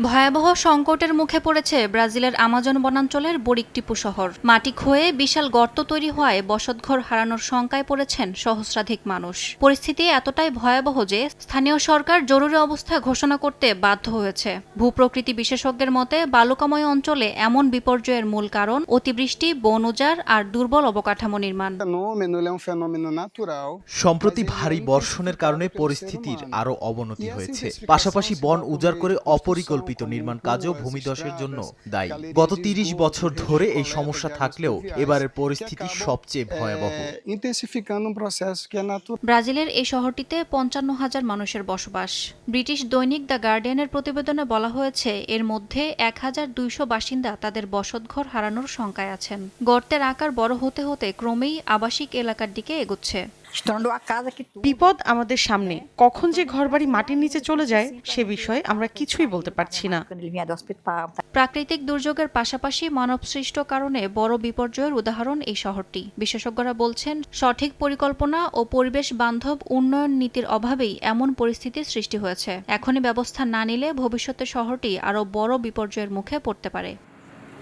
ভয়াবহ সংকটের মুখে পড়েছে ব্রাজিলের আমাজন বনাঞ্চলের বরিকটিপু শহর। মাটি ক্ষয়ে বিশাল গর্ত তৈরি হওয়ায় বসতঘর হারানোর শঙ্কায় পড়েছেন সহস্রাধিক মানুষ। পরিস্থিতি এতটাই ভয়াবহ যে স্থানীয় সরকার জরুরি অবস্থা ঘোষণা করতে বাধ্য হয়েছে। ভূপ্রকৃতি বিশেষজ্ঞের মতে বালুকাময় অঞ্চলে এমন বিপর্যয়ের মূল কারণ অতিবৃষ্টি, বন উজাড় আর দুর্বল অবকাঠামো নির্মাণ। সম্প্রতি ভারী বর্ষণের কারণে পরিস্থিতির আরও অবনতি হয়েছে। পাশাপাশি বন উজাড় করে অপরিকল্পিত নির্মাণ কাজও ভূমিধসের জন্য দায়ী। গত ৩০ বছর ধরে এই সমস্যা থাকলেও এবারের পরিস্থিতি সবচেয়ে ভয়াবহ। ব্রাজিলের এই শহরটিতে ৫৫,০০০ মানুষের বসবাস। ব্রিটিশ দৈনিক দ্য গার্ডিয়ানের প্রতিবেদনে বলা হয়েছে এর মধ্যে ১,২০০ বাসিন্দা তাদের বসতঘর হারানোর শঙ্কায় আছেন। গর্তের আকার বড় হতে হতে ক্রমেই আবাসিক এলাকার দিকে এগোচ্ছে। বিপদ আমাদের সামনে, কখন যে ঘরবাড়ি মাটির নিচে চলে যায় সে বিষয়ে আমরা কিছুই বলতে পারছি না। প্রাকৃতিক দুর্যোগের পাশাপাশি মানবসৃষ্ট কারণে বড় বিপর্যয়ের উদাহরণ এই শহরটি। বিশেষজ্ঞরা বলছেন সঠিক পরিকল্পনা ও পরিবেশ বান্ধব উন্নয়ন নীতির অভাবেই এমন পরিস্থিতির সৃষ্টি হয়েছে। এখনই ব্যবস্থা না নিলে ভবিষ্যতে শহরটি আরও বড় বিপর্যয়ের মুখে পড়তে পারে।